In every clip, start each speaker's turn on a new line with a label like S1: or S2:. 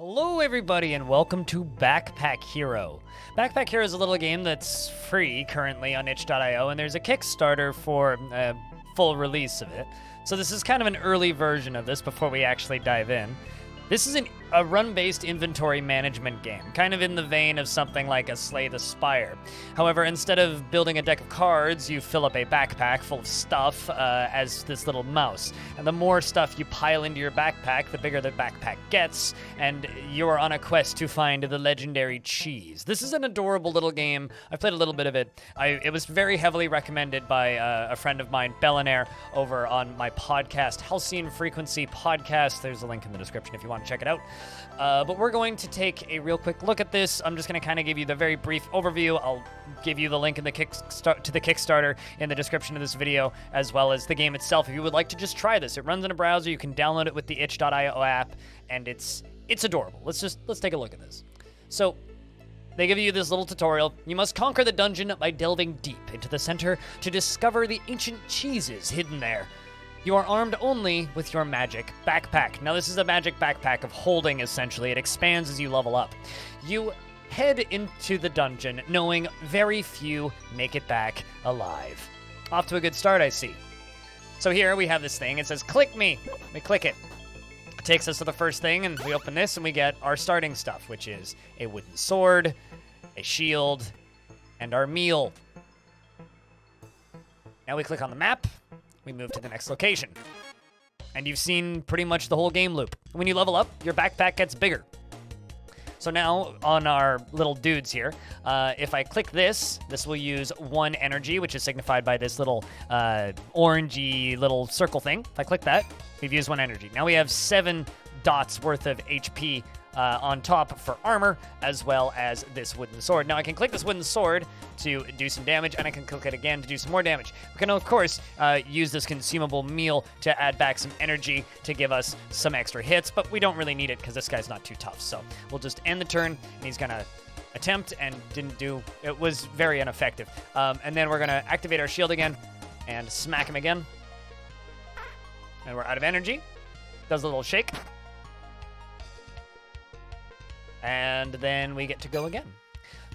S1: Hello everybody and welcome to Backpack Hero. Backpack Hero is a little game that's free currently on itch.io, and there's a Kickstarter for a full release of it. So this is kind of an early version of this before we actually dive in. This is a run-based inventory management game, kind of in the vein of something like a Slay the Spire. However, instead of building a deck of cards, you fill up a backpack full of stuff as this little mouse. And the more stuff you pile into your backpack, the bigger the backpack gets, and you're on a quest to find the legendary cheese. This is an adorable little game. I've played a little bit of it. It was very heavily recommended by a friend of mine, Bellinaire, over on my podcast, Halcyon Frequency Podcast. There's a link in the description if you want to check it out. But we're going to take a real quick look at this. I'm just going to kind of give you the very brief overview. I'll give you the link in the Kickstarter in the description of this video, as well as the game itself. If you would like to just try this, it runs in a browser. You can download it with the itch.io app, and it's adorable. Let's take a look at this. So they give you this little tutorial. You must conquer the dungeon by delving deep into the center to discover the ancient cheeses hidden there. You are armed only with your magic backpack. Now, this is a magic backpack of holding, essentially. It expands as you level up. You head into the dungeon knowing very few make it back alive. Off to a good start, I see. So here we have this thing. It says, click me. We click it. It takes us to the first thing, and we open this, and we get our starting stuff, which is a wooden sword, a shield, and our meal. Now we click on the map. We move to the next location. And you've seen pretty much the whole game loop. When you level up, your backpack gets bigger. So now, on our little dudes here, if I click this will use 1 energy, which is signified by this little orangey little circle thing. If I click that, we've used 1 energy. Now we have 7 dots worth of HP on top for armor, as well as this wooden sword. Now I can click this wooden sword to do some damage, and I can click it again to do some more damage. We can, of course, use this consumable meal to add back some energy to give us some extra hits, but we don't really need it because this guy's not too tough. So we'll just end the turn, and he's going to attempt and didn't do. It was very ineffective. And then we're going to activate our shield again and smack him again. And we're out of energy. Does a little shake. And then we get to go again.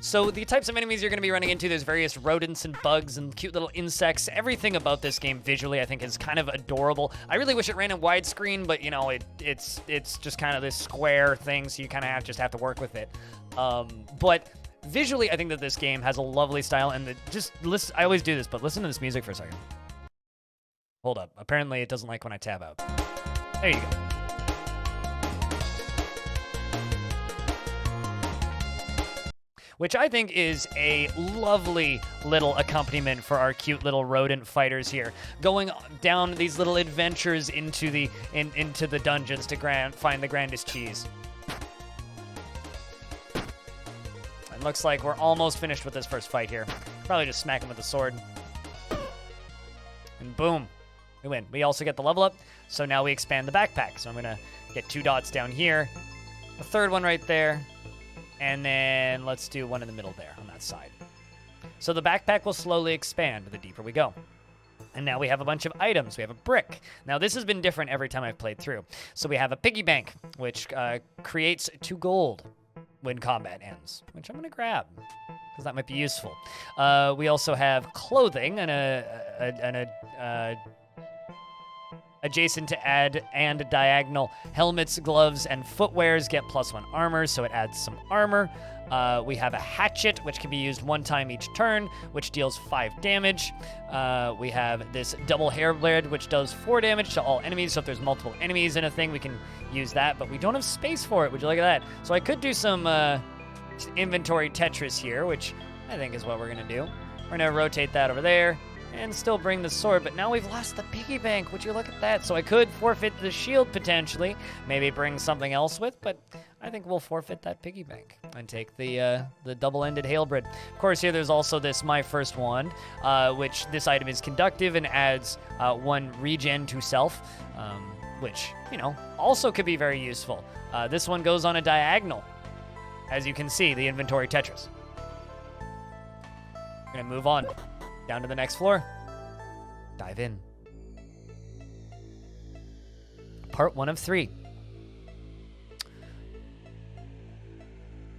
S1: So the types of enemies you're going to be running into, there's various rodents and bugs and cute little insects. Everything about this game visually, I think, is kind of adorable. I really wish it ran in widescreen, but, you know, it's just kind of this square thing, so you kind of just have to work with it. But visually, I think that this game has a lovely style, and just listen. I always do this, but listen to this music for a second. Hold up. Apparently, it doesn't like when I tab out. There you go. Which I think is a lovely little accompaniment for our cute little rodent fighters here, going down these little adventures into the dungeons to find the grandest cheese. It looks like we're almost finished with this first fight here. Probably just smack him with the sword. And boom, we win. We also get the level up, so now we expand the backpack. So I'm gonna get 2 dots down here, a third one right there, and then let's do one in the middle there on that side. So the backpack will slowly expand the deeper we go. And now we have a bunch of items. We have a brick. Now this has been different every time I've played through. So we have a piggy bank, which creates 2 gold when combat ends, which I'm going to grab because that might be useful. We also have clothing and adjacent to add and diagonal helmets, gloves, and footwears get +1 armor, so it adds some armor. We have a hatchet, which can be used 1 time each turn, which deals 5 damage. We have this double hair blade, which does 4 damage to all enemies, so if there's multiple enemies in a thing, we can use that, but we don't have space for it. Would you look at that? So I could do some inventory Tetris here, which I think is what we're going to do. We're going to rotate that over there and still bring the sword, but now we've lost the piggy bank. Would you look at that? So I could forfeit the shield potentially, maybe bring something else with, but I think we'll forfeit that piggy bank and take the double-ended halberd. Of course, here there's also this My First Wand, which this item is conductive and adds 1 regen to self, which, you know, also could be very useful. This one goes on a diagonal, as you can see, the inventory Tetris. We're gonna move on. Down to the next floor. Dive in. Part 1 of 3.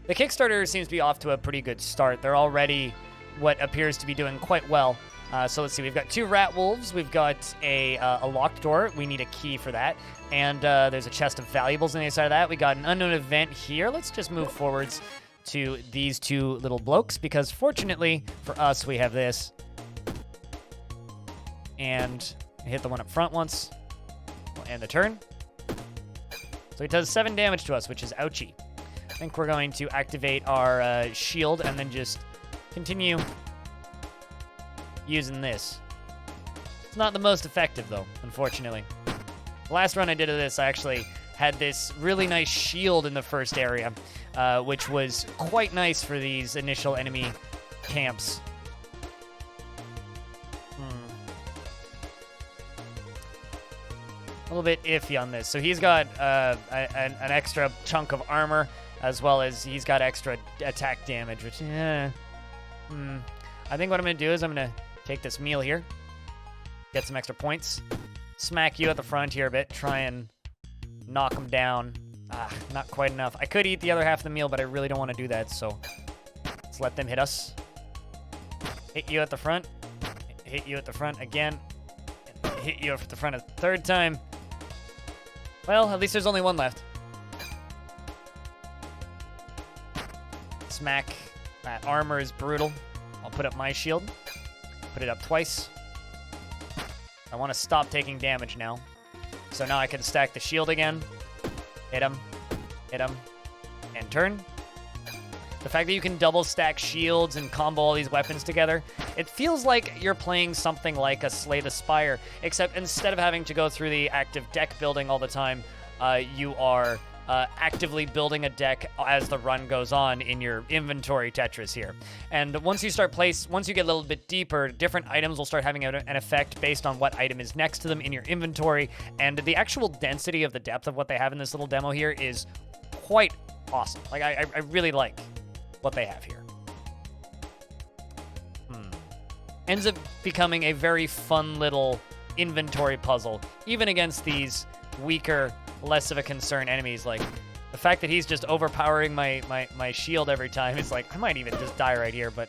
S1: The Kickstarter seems to be off to a pretty good start. They're already what appears to be doing quite well. So let's see. We've got 2 rat wolves. We've got a locked door. We need a key for that. And there's a chest of valuables on the other side of that. We got an unknown event here. Let's just move forwards to these 2 little blokes because fortunately for us, we have this. And hit the one up front once. We'll end the turn. So he does 7 damage to us, which is ouchie. I think we're going to activate our shield and then just continue using this. It's not the most effective, though, unfortunately. The last run I did of this, I actually had this really nice shield in the first area, which was quite nice for these initial enemy camps. A little bit iffy on this. So he's got an extra chunk of armor, as well as he's got extra attack damage, which, I think what I'm going to do is I'm going to take this meal here, get some extra points, smack you at the front here a bit, try and knock him down. Not quite enough. I could eat the other half of the meal, but I really don't want to do that, so let's let them hit us. Hit you at the front, hit you at the front again, and hit you at the front a 3rd time. Well, at least there's only 1 left. Smack. That armor is brutal. I'll put up my shield. Put it up twice. I want to stop taking damage now. So now I can stack the shield again. Hit him, and turn. The fact that you can double stack shields and combo all these weapons together, it feels like you're playing something like a Slay the Spire, except instead of having to go through the active deck building all the time, you are actively building a deck as the run goes on in your inventory Tetris here. And once you get a little bit deeper, different items will start having an effect based on what item is next to them in your inventory. And the actual density of the depth of what they have in this little demo here is quite awesome. Like, I really like what they have here. Ends up becoming a very fun little inventory puzzle, even against these weaker, less of a concern enemies. Like, the fact that he's just overpowering my shield every time is like, I might even just die right here, but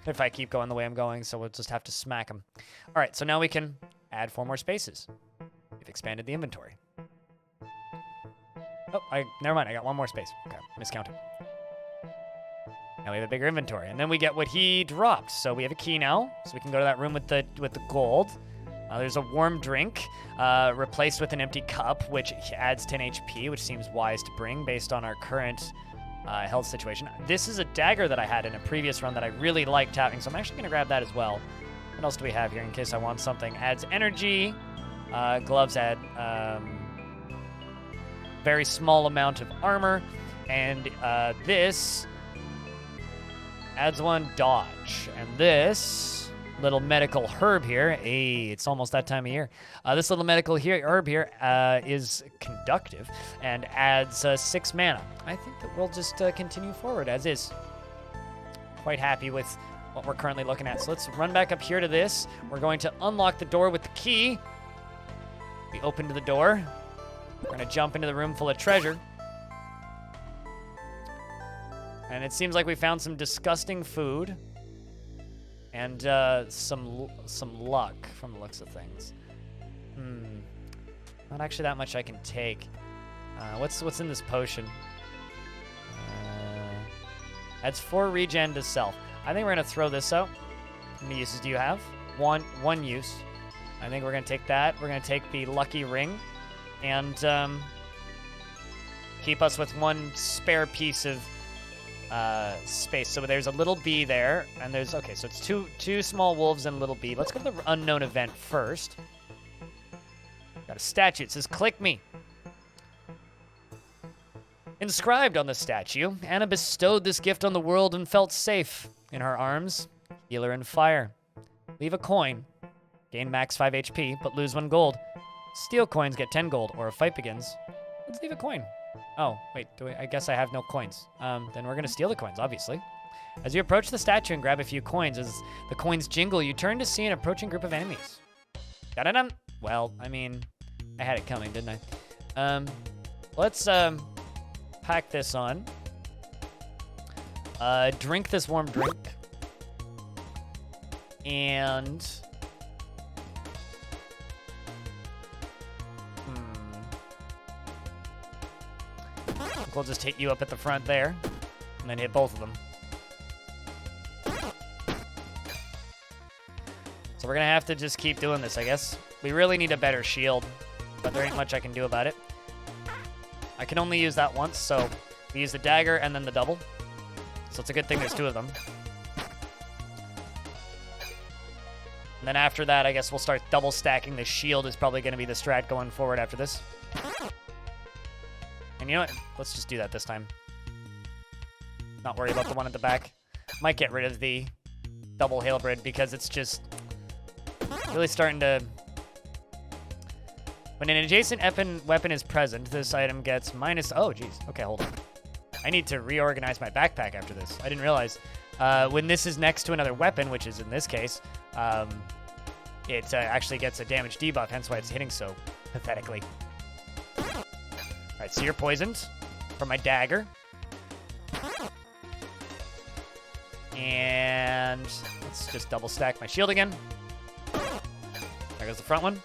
S1: if I keep going the way I'm going, so we'll just have to smack him. All right, so now we can add 4 more spaces. We've expanded the inventory. Oh, never mind, I got 1 more space. Okay, miscounted. Now we have a bigger inventory, and then we get what he dropped. So we have a key now, so we can go to that room with the gold. There's a warm drink replaced with an empty cup, which adds 10 HP, which seems wise to bring based on our current health situation. This is a dagger that I had in a previous run that I really liked having, so I'm actually going to grab that as well. What else do we have here in case I want something? Adds energy. Gloves add very small amount of armor. And this adds 1 dodge. And this little medical herb here, it's almost that time of year. This little medical herb here is conductive and adds 6 mana. I think that we'll just continue forward as is. Quite happy with what we're currently looking at. So let's run back up here to this. We're going to unlock the door with the key. We open to the door. We're going to jump into the room full of treasure. And it seems like we found some disgusting food. And some luck from the looks of things. Not actually that much I can take. What's in this potion? Adds 4 regen to self. I think we're gonna throw this out. How many uses do you have? One use. I think we're gonna take that. We're gonna take the lucky ring, and keep us with 1 spare piece of space. So there's a little bee there, and there's, okay, so it's two small wolves and a little bee. Let's go to the unknown event first. Got a statue. It says, "Click me." Inscribed on the statue, Anna bestowed this gift on the world and felt safe in her arms. Healer and fire. Leave a coin. Gain max 5 HP, but lose 1 gold. Steal coins, get 10 gold, or a fight begins. Let's leave a coin. Oh, wait, I guess I have no coins. Then we're gonna steal the coins, obviously. As you approach the statue and grab a few coins, as the coins jingle, you turn to see an approaching group of enemies. Da-da-dum! Well, I mean, I had it coming, didn't I? Let's pack this on. Drink this warm drink. And... We'll just hit you up at the front there, and then hit both of them. So we're gonna have to just keep doing this, I guess. We really need a better shield, but there ain't much I can do about it. I can only use that once, so we use the dagger and then the double. So it's a good thing there's two of them. And then after that, I guess we'll start double stacking. The shield is probably gonna be the strat going forward after this. And you know what? Let's just do that this time. Not worry about the one at the back. Might get rid of the double halberd because it's just really starting to... When an adjacent weapon is present, this item gets minus... Oh, geez. Okay, hold on. I need to reorganize my backpack after this. I didn't realize. When this is next to another weapon, which is in this case, it actually gets a damage debuff, hence why it's hitting so pathetically. Alright, so you're poisoned from my dagger. And let's just double stack my shield again. There goes the front one.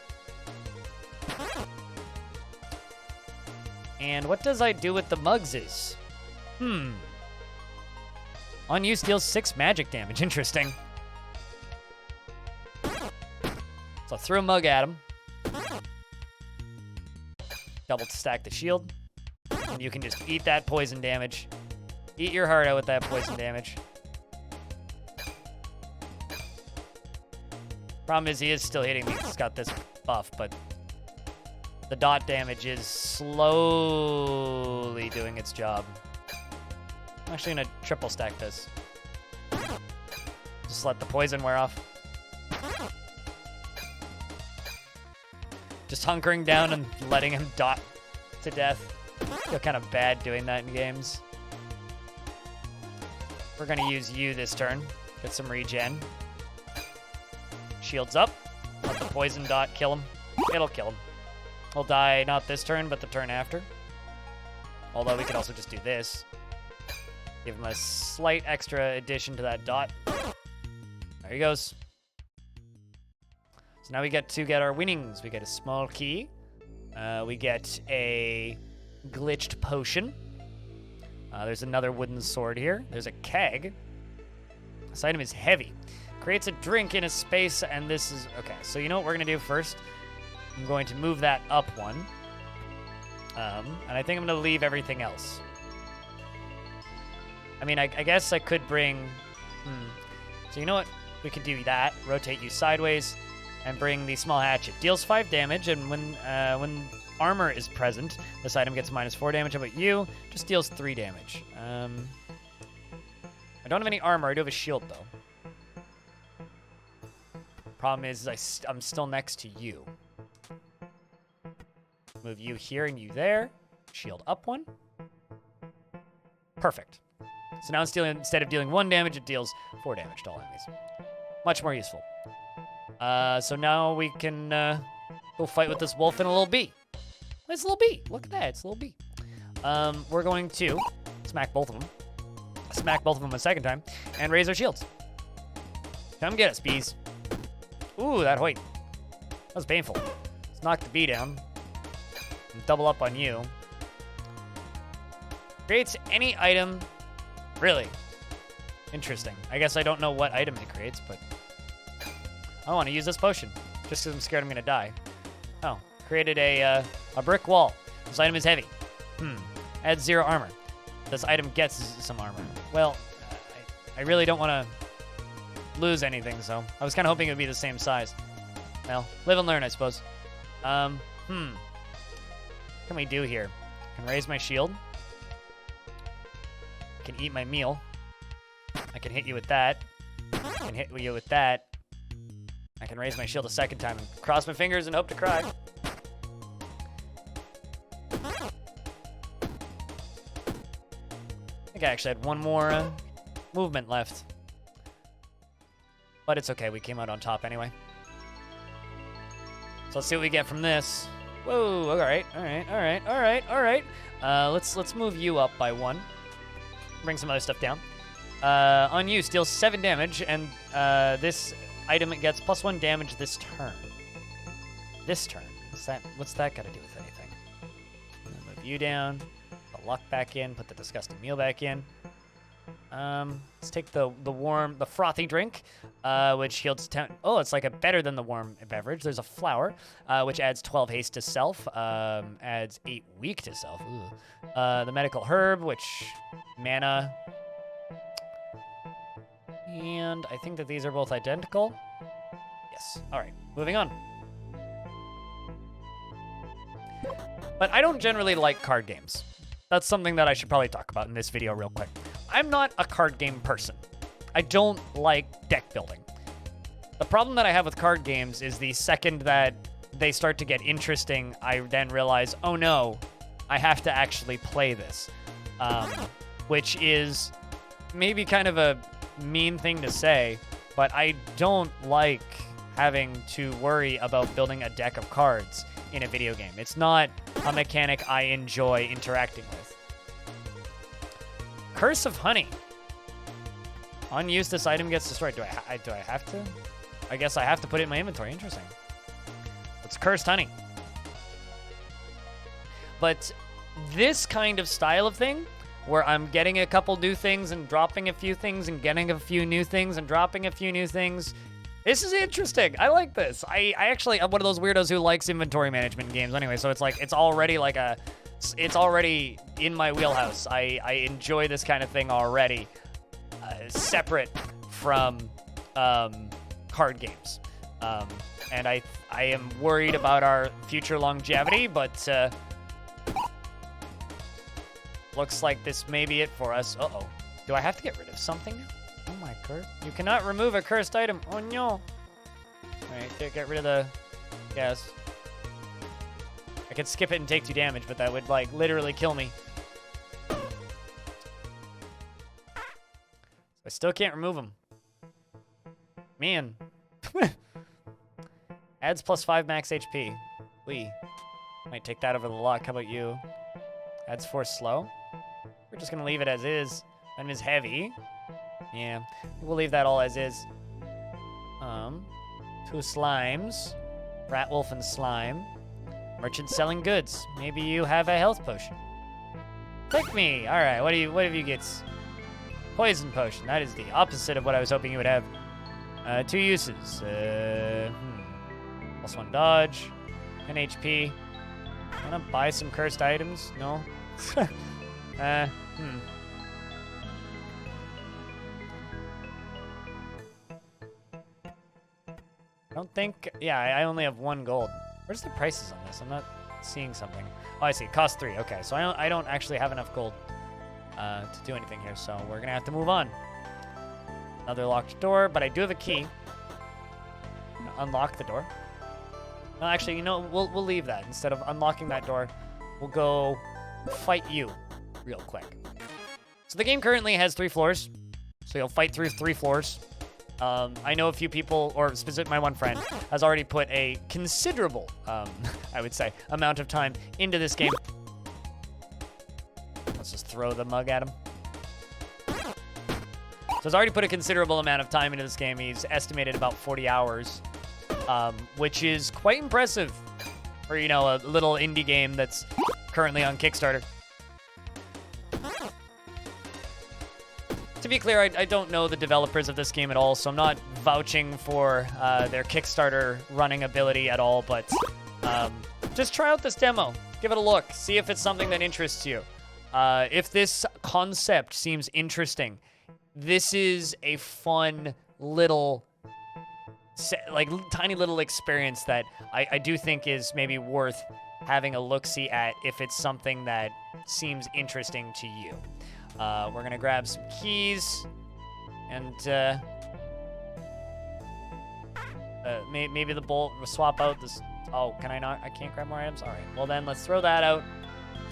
S1: And what does I do with the Mugses? On use deals 6 magic damage. Interesting. So I'll throw a mug at him. Double stack the shield. And you can just eat that poison damage. Eat your heart out with that poison damage. Problem is he is still hitting me. He's got this buff, but the dot damage is slowly doing its job. I'm actually gonna triple stack this. Just let the poison wear off. Just hunkering down and letting him dot to death. I feel kind of bad doing that in games. We're gonna use you this turn. Get some regen. Shields up. Let the poison dot kill him. It'll kill him. He'll die not this turn, but the turn after. Although we could also just do this. Give him a slight extra addition to that dot. There he goes. So now we get to get our winnings. We get a small key. We get a glitched potion. There's another wooden sword here. There's a keg. This item is heavy. Creates a drink in a space, and this is... Okay, so you know what we're going to do first? I'm going to move that up one. And I think I'm going to leave everything else. I mean, I guess I could bring... So you know what? We could do that. Rotate you sideways and bring the small hatchet. Deals 5 damage, and when armor is present, this item gets minus 4 damage. How about you? Just deals 3 damage. I don't have any armor. I do have a shield, though. Problem is, I'm still next to you. Move you here and you there. Shield up one. Perfect. So now instead of dealing 1 damage, it deals 4 damage to all enemies. Much more useful. So now we can go fight with this wolf and a little bee. It's a little bee. Look at that. It's a little bee. We're going to smack both of them. Smack both of them a second time. And raise our shields. Come get us, bees. Ooh, that hoit. That was painful. Let's knock the bee down. And double up on you. Creates any item. Really? Interesting. I guess I don't know what item it creates, but... I want to use this potion. Just because I'm scared I'm going to die. Oh. Created a brick wall. This item is heavy. Adds 0 armor. This item gets some armor. Well, I really don't want to lose anything, so... I was kind of hoping it would be the same size. Well, live and learn, I suppose. What can we do here? I can raise my shield. I can eat my meal. I can hit you with that. I can hit you with that. I can raise my shield a second time and cross my fingers and hope to cry. I think I actually had one more movement left. But it's okay, we came out on top anyway. So let's see what we get from this. Whoa, alright. Let's move you up by 1. Bring some other stuff down. On use, deals 7 damage, and this item gets +1 damage this turn. This turn. What's that got to do with anything? Move you down, put luck back in, put the disgusting meal back in. Let's take the frothy drink, which heals 10. Oh, it's like a better than the warm beverage. There's a flower, which adds 12 haste to self, adds 8 weak to self. Ooh. The medical herb, which mana. And I think that these are both identical. Yes. All right, moving on. But I don't generally like card games. That's something that I should probably talk about in this video real quick. I'm not a card game person. I don't like deck building. The problem that I have with card games is the second that they start to get interesting, I then realize, oh no, I have to actually play this. Which is maybe kind of a mean thing to say, but I don't like having to worry about building a deck of cards in a video game. It's not a mechanic I enjoy interacting with. Curse of Honey. On use, this item gets destroyed. Do I have to? I guess I have to put it in my inventory. Interesting. It's Cursed Honey. But this kind of style of thing, where I'm getting a couple new things and dropping a few things and getting a few new things and dropping a few new things, this is interesting. I like this. I actually, I'm one of those weirdos who likes inventory management games anyway, so it's like, it's already like it's already in my wheelhouse. I enjoy this kind of thing already, separate from card games. And I am worried about our future longevity, but looks like this may be it for us. Uh-oh. Do I have to get rid of something now? Oh my god. You cannot remove a cursed item. Oh no. Alright, get rid of the... Yes. I could skip it and take 2 damage, but that would, like, literally kill me. I still can't remove them. Man. Adds +5 max HP. Lee. Might take that over the luck. How about you? Adds 4 slow. We're just gonna leave it as is. And is heavy. Yeah, we'll leave that all as is. 2 slimes. Rat Wolf and Slime. Merchant selling goods. Maybe you have a health potion. Pick me! Alright, what have you get? Poison potion. That is the opposite of what I was hoping you would have. 2 uses. +1 dodge. 10 HP. Wanna buy some cursed items? No? I don't think... Yeah, I only have 1 gold. Where's the prices on this? I'm not seeing something. Oh, I see. Cost 3. Okay, so I don't actually have enough gold to do anything here, so we're going to have to move on. Another locked door, but I do have a key. Unlock the door. No, actually, you know, we'll leave that. Instead of unlocking that door, we'll go fight you real quick. So the game currently has 3 floors, so you'll fight through 3 floors. I know a few people, or specifically my one friend, has already put a considerable, I would say, amount of time into this game. Let's just throw the mug at him. So he's already put a considerable amount of time into this game. He's estimated about 40 hours, which is quite impressive for, you know, a little indie game that's currently on Kickstarter. To be clear, I don't know the developers of this game at all, so I'm not vouching for their Kickstarter running ability at all, but just try out this demo. Give it a look. See if it's something that interests you. If this concept seems interesting, this is a fun little, like, tiny little experience that I do think is maybe worth having a look-see at if it's something that seems interesting to you. We're gonna grab some keys, and maybe the bolt will swap out this. Oh, can I not? I can't grab more items? All right, well then let's throw that out.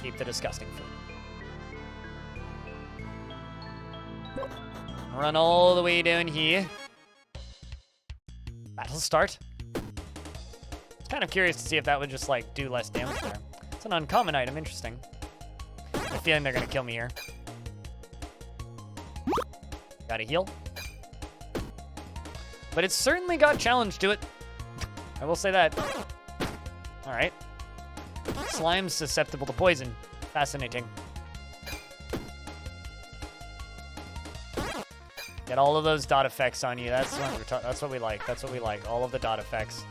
S1: Keep the disgusting food. Run all the way down here. Battle start. I was kind of curious to see if that would just, like, do less damage there. It's an uncommon item, interesting. I have a feeling they're gonna kill me here. Gotta heal. But it's certainly got challenge to it. I will say that. All right. Slime's susceptible to poison. Fascinating. Get all of those dot effects on you. That's what we like. That's what we like. All of the dot effects.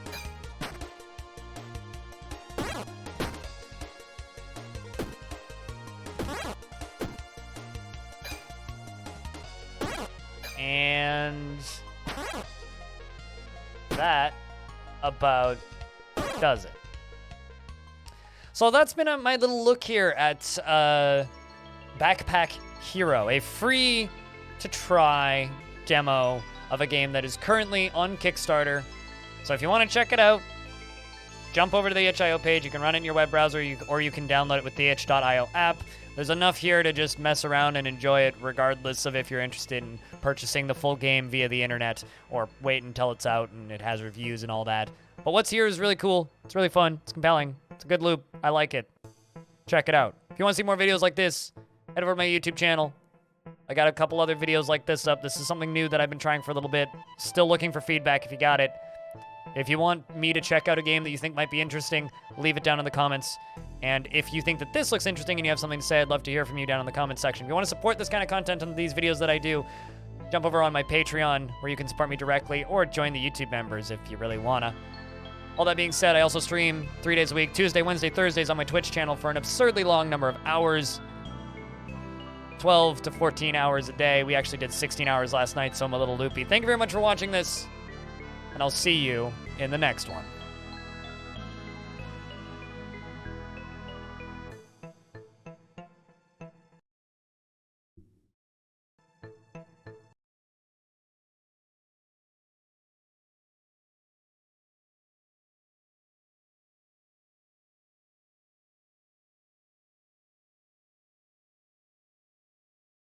S1: And that about does it. So that's been my little look here at Backpack Hero, a free-to-try demo of a game that is currently on Kickstarter. So if you want to check it out, jump over to the itch.io page. You can run it in your web browser, or you can download it with the itch.io app. There's enough here to just mess around and enjoy it, regardless of if you're interested in purchasing the full game via the internet or wait until it's out and it has reviews and all that. But what's here is really cool. It's really fun. It's compelling. It's a good loop. I like it. Check it out. If you want to see more videos like this, head over to my YouTube channel. I got a couple other videos like this up. This is something new that I've been trying for a little bit. Still looking for feedback if you got it. If you want me to check out a game that you think might be interesting, leave it down in the comments. And if you think that this looks interesting and you have something to say, I'd love to hear from you down in the comments section. If you want to support this kind of content and these videos that I do, jump over on my Patreon where you can support me directly, or join the YouTube members if you really wanna. All that being said, I also stream 3 days a week, Tuesday, Wednesday, Thursdays on my Twitch channel for an absurdly long number of hours. 12 to 14 hours a day. We actually did 16 hours last night, so I'm a little loopy. Thank you very much for watching this, and I'll see you in the next one.